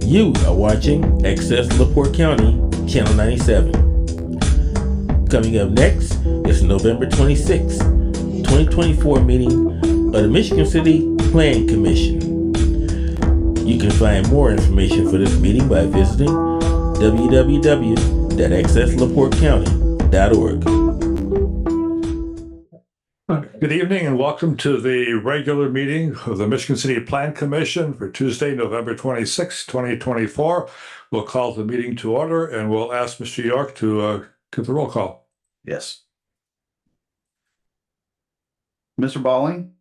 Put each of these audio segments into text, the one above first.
You are watching Access LaPorte County, Channel 97. Coming up next is November 26th, 2024 meeting of the Michigan City Plan Commission. You can find more information for this meeting by visiting www.accesslaportecounty.org. Good evening and welcome to the regular meeting of the Michigan City Plan Commission for Tuesday, November 26, 2024. We'll call the meeting to order and we'll ask Mr. York to give the roll call. Yes. Mr. Balling?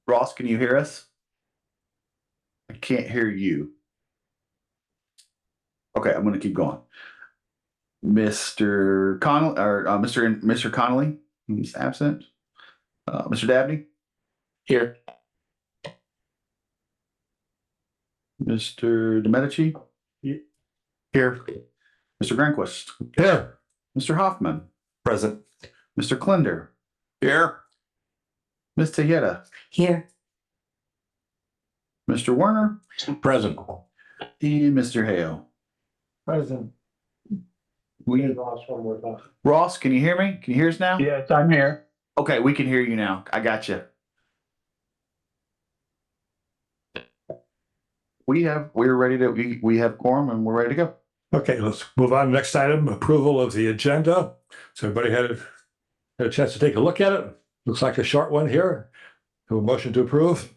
Ross, can you hear us? I can't hear you. Okay, I'm going to keep going. Mr. Connolly, or Mr. Connolly, he's absent. Mr. Dabney? Here. Mr. DeMedici? Here. Mr. Granquist? Here. Mr. Hoffman? Present. Mr. Klinder? Here. Ms. Tejeda? Here. Mr. Werner? Present. And Mr. Hale? Present. We lost one more time. Ross, can you hear me? Can you hear us now? Yes, I'm here. Okay, we can hear you now. I got you. We're ready to, we have quorum and we're ready to go. Okay, let's move on. Next item, approval of the agenda. So everybody had a chance to take a look at it. Looks like a short one here. Have a motion to approve.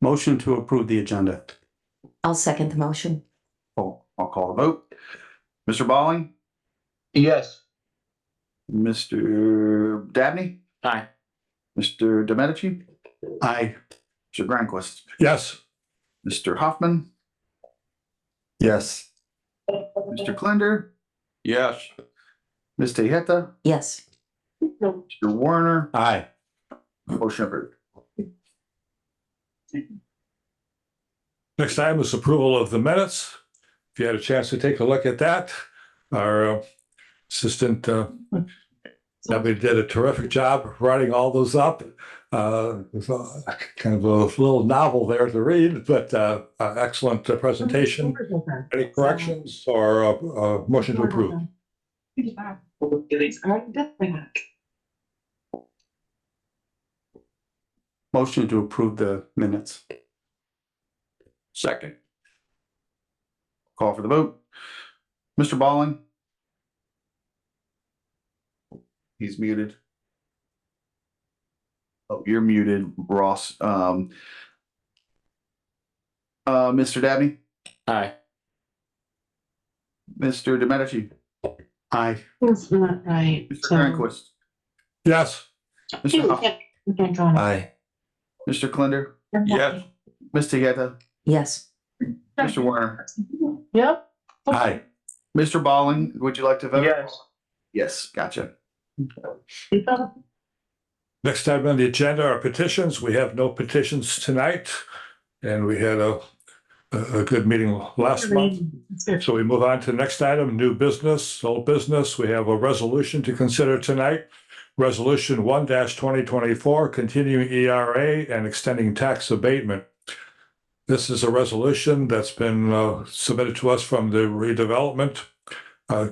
Motion to approve the agenda. I'll second the motion. Oh, I'll call the vote. Mr. Balling? Yes. Mr. Dabney? Aye. Mr. DeMedici? Aye. Mr. Granquist? Yes. Mr. Hoffman? Yes. Mr. Klinder? Yes. Ms. Tejeda? Yes. Mr. Werner? Aye. Motion approved. Next item is approval of the minutes. If you had a chance to take a look at that, our assistant Debbie did a terrific job writing all those up. It's kind of a little novel there to read, but excellent presentation. Any corrections or motion to approve? Motion to approve the minutes. Second. Call for the vote. Mr. Balling? He's muted. Oh, you're muted, Ross. Mr. Dabney? Aye. Mr. DeMedici? Aye. That's not right. Mr. Granquist? Yes. Mr. Hoff- Aye. Mr. Klinder? Yes. Ms. Tejeda? Yes. Mr. Werner? Yep. Aye. Mr. Balling, would you like to vote? Yes. Yes, gotcha. Next item on the agenda are petitions. We have no petitions tonight, and we had a good meeting last month. So we move on to the next item, new business, old business. We have a resolution to consider tonight. Resolution 1-2024, continuing ERA and extending tax abatement. This is a resolution that's been submitted to us from the Redevelopment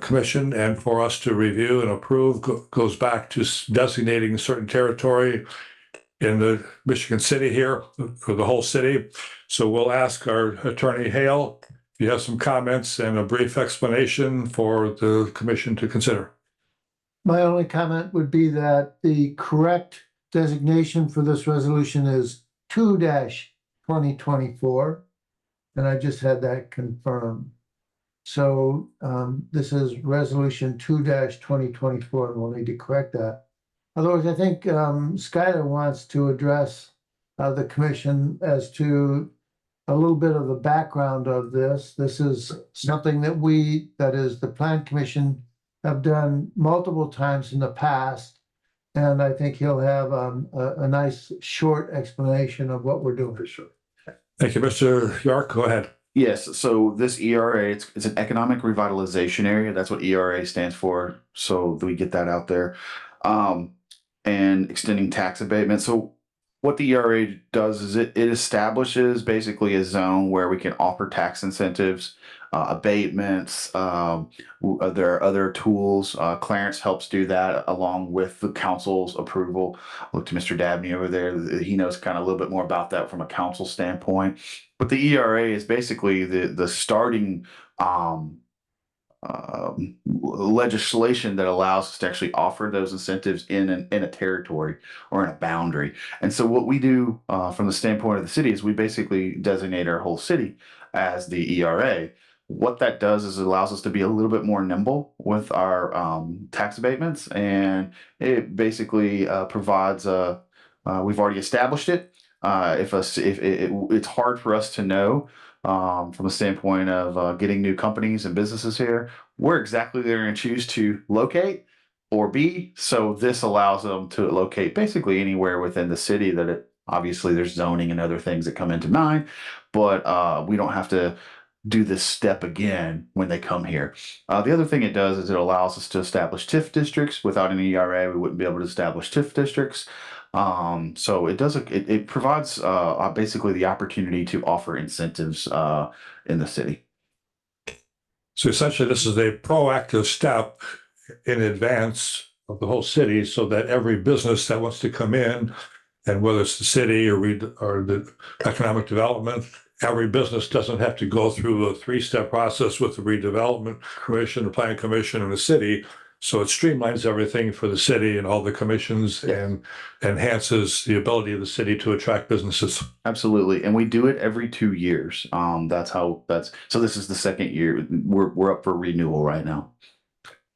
Commission, and for us to review and approve goes back to designating certain territory in the Michigan City here for the whole city. So we'll ask our attorney Hale if you have some comments and a brief explanation for the commission to consider. My only comment would be that the correct designation for this resolution is 2-2024. And I just had that confirmed. So this is resolution 2-2024, and we'll need to correct that. Otherwise, I think Skylar wants to address the commission as to a little bit of the background of this. This is something that that is the Plan Commission, have done multiple times in the past. And I think he'll have a nice short explanation of what we're doing. For sure. Thank you, Mr. York. Go ahead. Yes, so this ERA, it's an economic revitalization area. That's what ERA stands for. So we get that out there. and extending tax abatement. So what the ERA does is it establishes basically a zone where we can offer tax incentives, abatements. There are other tools. Clarence helps do that along with the council's approval. Look to Mr. Dabney over there. He knows kind of a little bit more about that from a council standpoint. But the ERA is basically the starting legislation that allows us to actually offer those incentives in a territory or in a boundary. And so what we do from the standpoint of the city is we basically designate our whole city as the ERA. What that does is it allows us to be a little bit more nimble with our tax abatements, and it basically provides we've already established it. It's hard for us to know from a standpoint of getting new companies and businesses here, where exactly they're going to choose to locate or be. So this allows them to locate basically anywhere within the city obviously there's zoning and other things that come into mind, but we don't have to do this step again when they come here. The other thing it does is it allows us to establish TIF districts. Without an ERA, we wouldn't be able to establish TIF districts. So it provides basically the opportunity to offer incentives in the city. So essentially, this is a proactive step in advance of the whole city so that every business that wants to come in, and whether it's the city or the economic development, every business doesn't have to go through a 3-step process with the redevelopment commission, the planning commission, and the city. So it streamlines everything for the city and all the commissions and enhances the ability of the city to attract businesses. Absolutely. And we do it every 2 years. So this is the second year. We're up for renewal right now.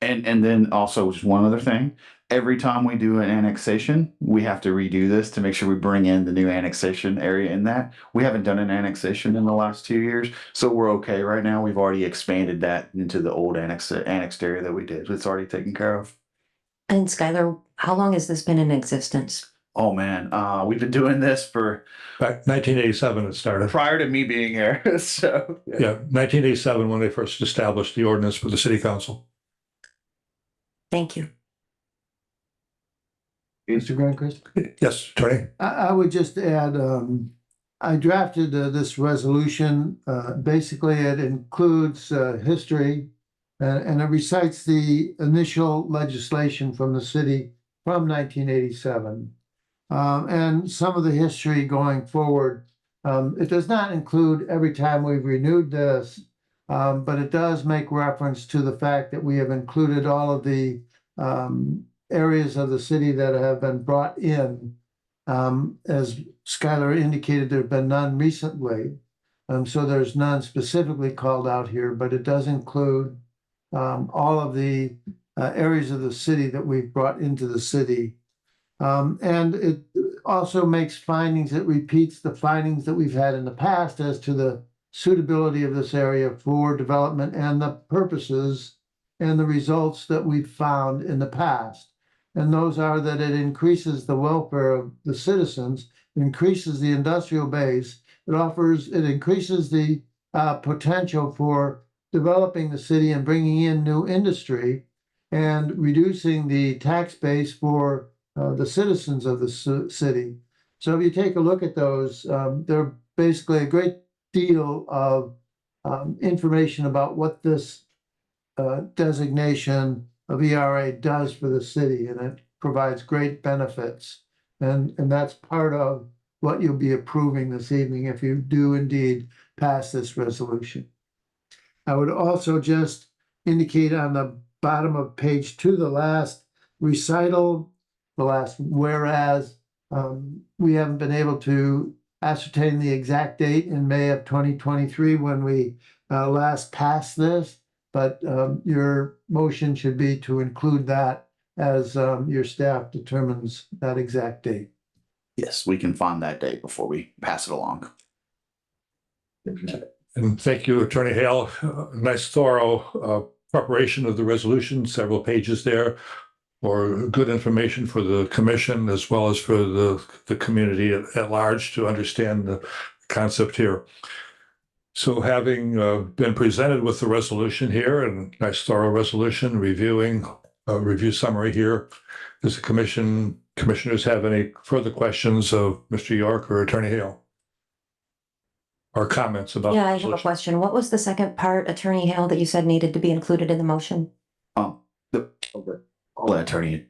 And then also just one other thing. Every time we do an annexation, we have to redo this to make sure we bring in the new annexation area in that. We haven't done an annexation in the last 2 years, so we're okay right now. We've already expanded that into the old annexed area that we did. It's already taken care of. And Skylar, how long has this been in existence? Oh man, we've been doing this for Back 1987 it started. prior to me being here. So Yeah, 1987 when they first established the ordinance for the city council. Thank you. Mr. Grandcrest? Yes, Attorney? I would just add, I drafted this resolution. Basically, it includes history and it recites the initial legislation from the city from 1987. And some of the history going forward. It does not include every time we've renewed this, but it does make reference to the fact that we have included all of the areas of the city that have been brought in. As Skylar indicated, there have been none recently. So there's none specifically called out here, but it does include all of the areas of the city that we've brought into the city. And it also makes findings, it repeats the findings that we've had in the past as to the suitability of this area for development and the purposes and the results that we've found in the past. And those are that it increases the welfare of the citizens, increases the industrial base, it increases the potential for developing the city and bringing in new industry and reducing the tax base for the citizens of the city. So if you take a look at those, they're basically a great deal of information about what this designation of ERA does for the city, and it provides great benefits. And that's part of what you'll be approving this evening if you do indeed pass this resolution. I would also just indicate on the bottom of page 2, the last recital, the last whereas, we haven't been able to ascertain the exact date in May of 2023 when we last passed this, but your motion should be to include that as your staff determines that exact date. yes, we can find that date before we pass it along. And thank you, Attorney Hale. Nice thorough preparation of the resolution, several pages there for good information for the commission as well as for the community at large to understand the concept here. So having been presented with the resolution here and nice thorough resolution, review summary here, Does the commissioners have any further questions of Mr. York or Attorney Hale? Or comments about? Yeah, the I have a resolution? question. What was the second part, Attorney Hale, that you said needed to be included in the motion? I'll let attorney.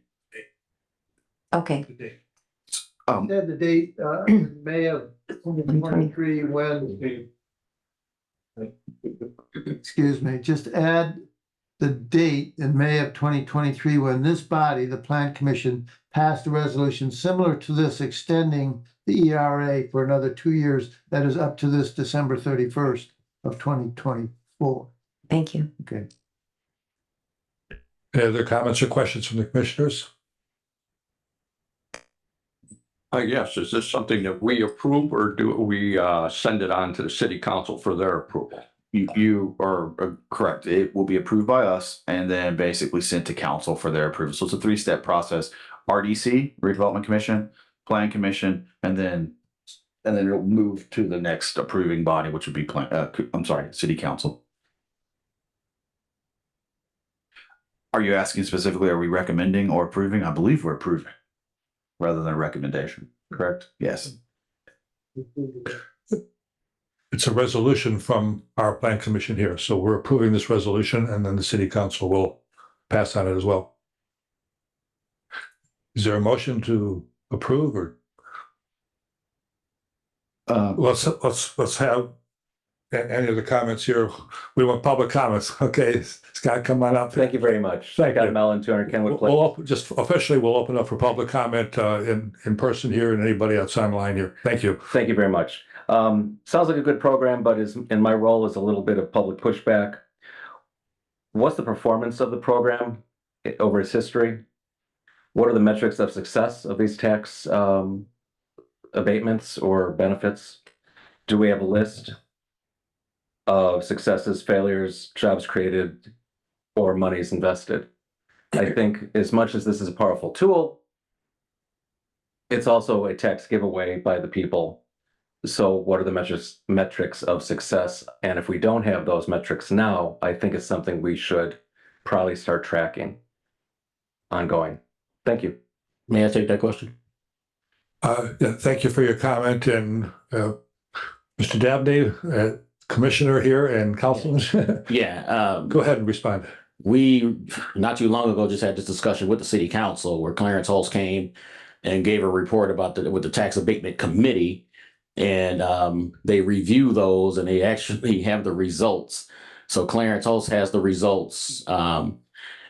Okay, Said the date, in May of 2023 when. Excuse me, just add the date in May of 2023 when this body, the Plan Commission, passed a resolution similar to this extending the ERA for another 2 years. That is up to this December 31st of 2024. thank you. Okay. Any other comments or questions from the commissioners? Yes, is this something that we approve or do we send it on to the city council for their approval? You are correct. It will be approved by us and then basically sent to council for their approval. So it's a 3-step process. RDC, Redevelopment Commission, Plan Commission, and then it'll move to the next approving body, which would be City Council. Are you asking specifically, are we recommending or approving? I believe we're approving rather than a recommendation, correct? Yes. It's a resolution from our Plan Commission here, so we're approving this resolution and then the city council will pass on it as well. Is there a motion to approve or let's have any of the comments here. We want public comments. Okay, Scott, come on up. Thank you very much. Thank Scott you. Mellon, 200 Kenwood Place. We'll open up for public comment in person here and anybody else online here. Thank you. Thank you very much. Sounds like a good program, but in my role is a little bit of public pushback. What's the performance of the program over its history? What are the metrics of success of these tax abatements or benefits? Do we have a list of successes, failures, jobs created, or monies invested? I think as much as this is a powerful tool, it's also a tax giveaway by the people. So what are the metrics of success? And if we don't have those metrics now, I think it's something we should probably start tracking ongoing. Thank you. May I take that question? Yeah, thank you for your comment and Mr. Dabney, Commissioner here and Councilman. Yeah. Go ahead and respond. We, not too long ago, just had this discussion with the city council where Clarence Hulse came and gave a report about with the tax abatement committee. And they review those and they actually have the results. So Clarence Hulse has the results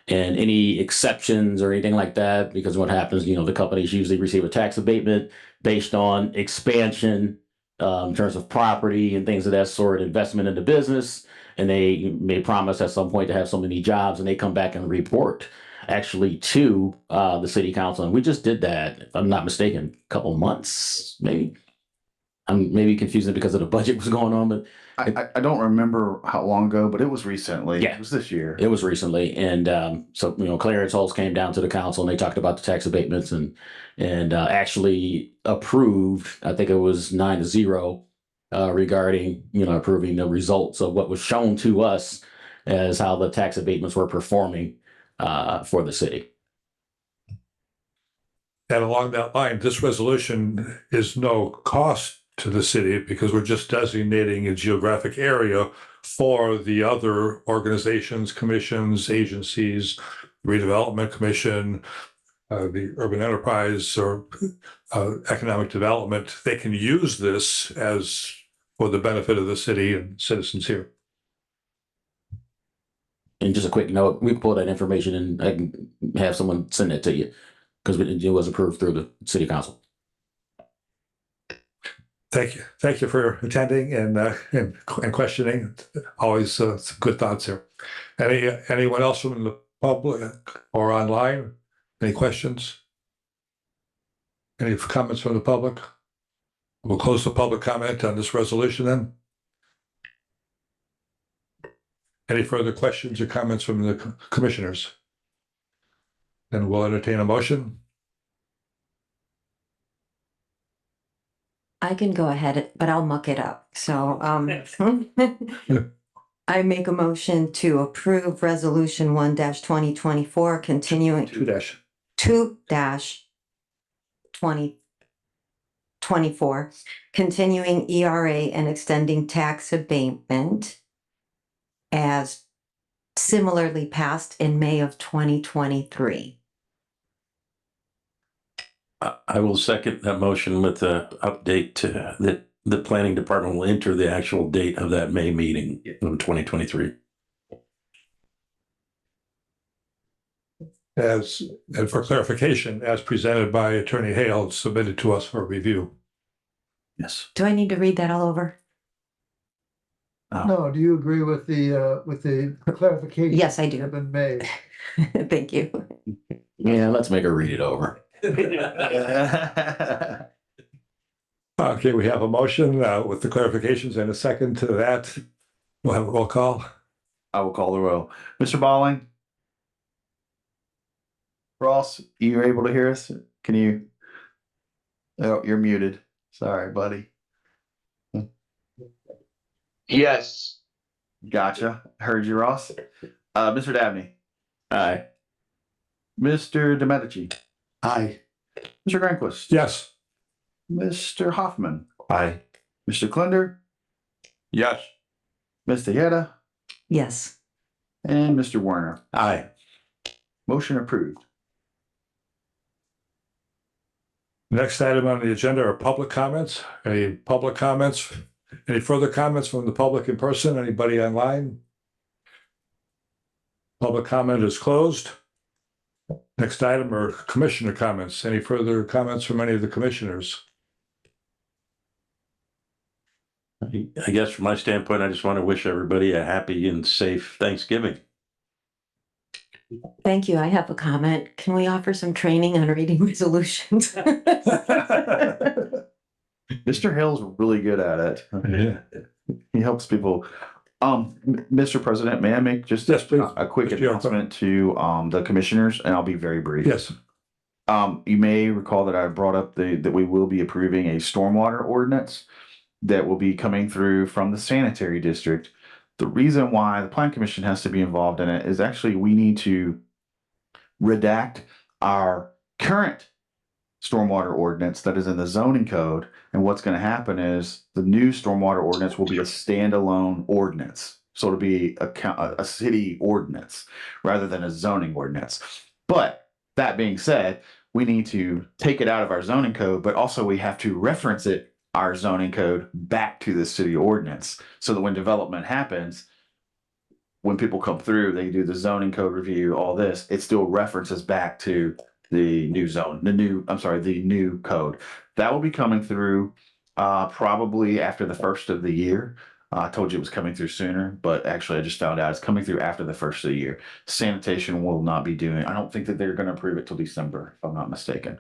and any exceptions or anything like that, because what happens, the companies usually receive a tax abatement based on expansion in terms of property and things of that sort, investment in the business. And they may promise at some point to have so many jobs and they come back and report actually to the city council. And we just did that, if I'm not mistaken, a couple months, maybe. I'm maybe confusing because of the budget was going on, but I don't remember how long ago, but it was recently. Yeah. It was this year. it was recently. And so, Clarence Hulse came down to the council and they talked about the tax abatements and actually approved, I think it was 9-0 regarding, approving the results of what was shown to us as how the tax abatements were performing for the city. And along that line, this resolution is no cost to the city because we're just designating a geographic area for the other organizations, commissions, agencies, redevelopment commission, the urban enterprise or economic development. They can use this as for the benefit of the city and citizens here. And just a quick note, we can pull that information and I can have someone send it to you because it was approved through the city council. Thank you. Thank you for attending and questioning. Always some good thoughts here. Anyone else from the public or online? Any questions? Any comments from the public? We'll close the public comment on this resolution then. Any further questions or comments from the commissioners? Then we'll entertain a motion. I can go ahead, but I'll muck it up. So I make a motion to approve resolution 1-2024 continuing 2-. 2-2024, continuing ERA and extending tax abatement as similarly passed in May of 2023. I will second that motion with the update to that the planning department will enter the actual date of that May meeting in 2023. And for clarification, as presented by Attorney Hale, submitted to us for review. Yes. Do I need to read that all over? No, do you agree with the clarification? Yes, I do. that have been made? Thank you. Yeah, let's make her read it over. Okay, we have a motion with the clarifications and a second to that. We'll have a roll call. I will call the roll. Mr. Balling? Ross, you able to hear us? Can you? Oh, you're muted. Sorry, buddy. Yes. Gotcha. Heard you, Ross. Mr. Dabney. Aye. Mr. DeMedici. Aye. Mr. Granquist. Yes. Mr. Hoffman. Aye. Mr. Klinder. Yes. Ms. Tejeda. Yes. And Mr. Werner. Aye. Motion approved. Next item on the agenda are public comments. Any public comments? Any further comments from the public in person? Anybody online? Public comment is closed. Next item are commissioner comments. Any further comments from any of the commissioners? I guess from my standpoint, I just want to wish everybody a happy and safe Thanksgiving. Thank you. I have a comment. Can we offer some training on reading resolutions? Mr. Hale's really good at it. Yeah. He helps people. Mr. President, may I make just Yes, please. a quick Mr. Yocum. announcement to the commissioners, and I'll be very brief. Yes. You may recall that I brought up that we will be approving a stormwater ordinance that will be coming through from the sanitary district. The reason why the Plan Commission has to be involved in it is actually we need to redact our current stormwater ordinance that is in the zoning code. And what's going to happen is the new stormwater ordinance will be a standalone ordinance. So it'll be a city ordinance rather than a zoning ordinance. But that being said, we need to take it out of our zoning code, but also we have to reference it, our zoning code, back to the city ordinance. So that when development happens, when people come through, they do the zoning code review, all this, it still references back to the new zone, the new code. That will be coming through probably after the first of the year. I told you it was coming through sooner, but actually I just found out it's coming through after the first of the year. Sanitation will not be doing, I don't think that they're going to approve it till December, if I'm not mistaken.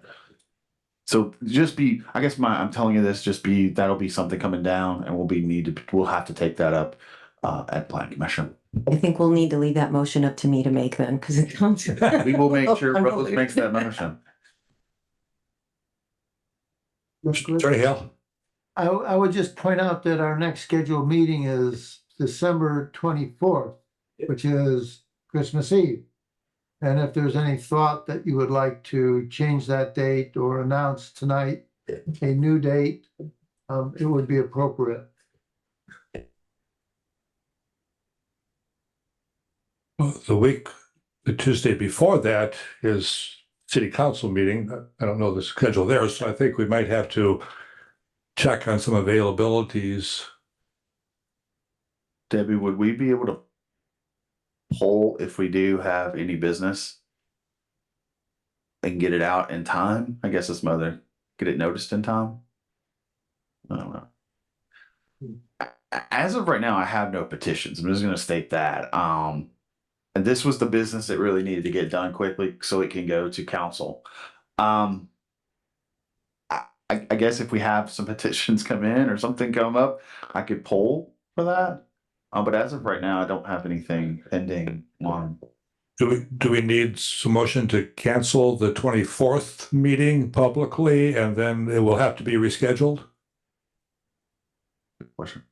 So just be, I guess I'm telling you this, that'll be something coming down and we'll have to take that up at Plan Commission. I think we'll need to leave that motion up to me to make then, because it comes. We will make sure Rose makes that motion. Attorney Hale. I would just point out that our next scheduled meeting is December 24th, which is Christmas Eve. And if there's any thought that you would like to change that date or announce tonight a new date, it would be appropriate. The Tuesday before that is city council meeting. I don't know the schedule there, so I think we might have to check on some availabilities. Debbie, would we be able to poll if we do have any business and get it out in time? I guess it's mother, get it noticed in time. I don't know. As of right now, I have no petitions. I'm just going to state that. And this was the business that really needed to get done quickly so it can go to council. I guess if we have some petitions come in or something come up, I could poll for that. But as of right now, I don't have anything pending on. Do we need some motion to cancel the 24th meeting publicly and then it will have to be rescheduled? Question.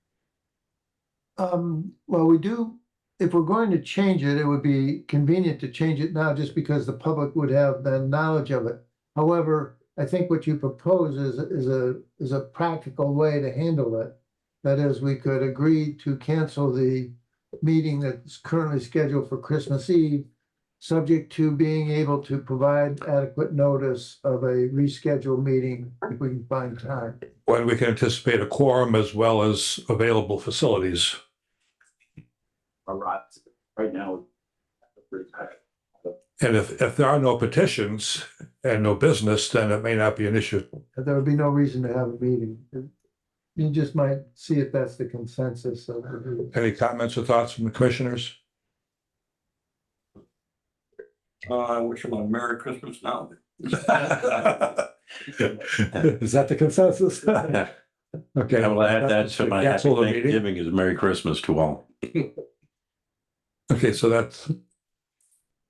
Well, we do if we're going to change it, it would be convenient to change it now just because the public would have the knowledge of it. However, I think what you propose is a practical way to handle it. That is, we could agree to cancel the meeting that's currently scheduled for Christmas Eve, subject to being able to provide adequate notice of a rescheduled meeting if we can find time. When we can anticipate a quorum as well as available facilities. Right now. And if there are no petitions and no business, then it may not be an issue. There would be no reason to have a meeting. You just might see if that's the consensus of the group. Any comments or thoughts from the commissioners? I wish them a Merry Christmas now. Is that the consensus? Okay. I will add that to my happy Cancel the meeting. Thanksgiving is Merry Christmas to all. Okay, so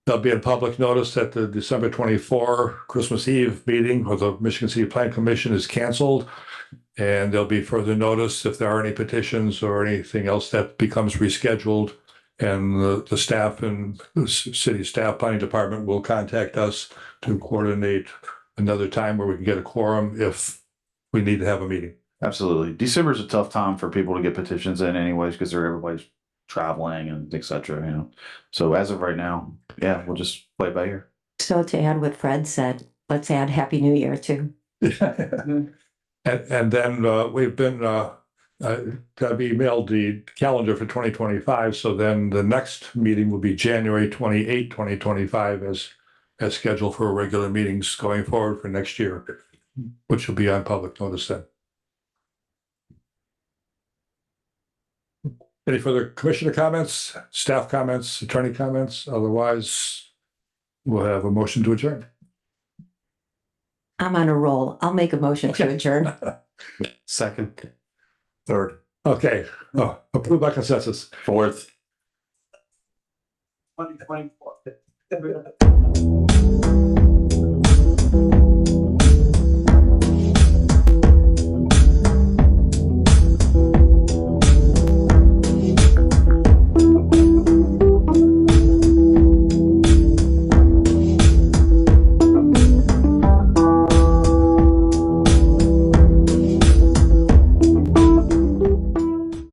there'll be a public notice that the December 24 Christmas Eve meeting of the Michigan City Plan Commission is canceled. And there'll be further notice if there are any petitions or anything else that becomes rescheduled. And the staff and the city staff planning department will contact us to coordinate another time where we can get a quorum if we need to have a meeting. Absolutely. December's a tough time for people to get petitions in anyways, because everybody's traveling and et cetera, you know. So as of right now, yeah, we'll just play it by ear. So to add what Fred said, let's add Happy New Year too. And then we've been got emailed the calendar for 2025. So then the next meeting will be January 28, 2025 as scheduled for regular meetings going forward for next year, which will be on public notice then. Any further commissioner comments, staff comments, attorney comments? Otherwise, we'll have a motion to adjourn. I'm on a roll. I'll make a motion to adjourn. Second. Third. Okay, approved by consensus. Fourth. 2024.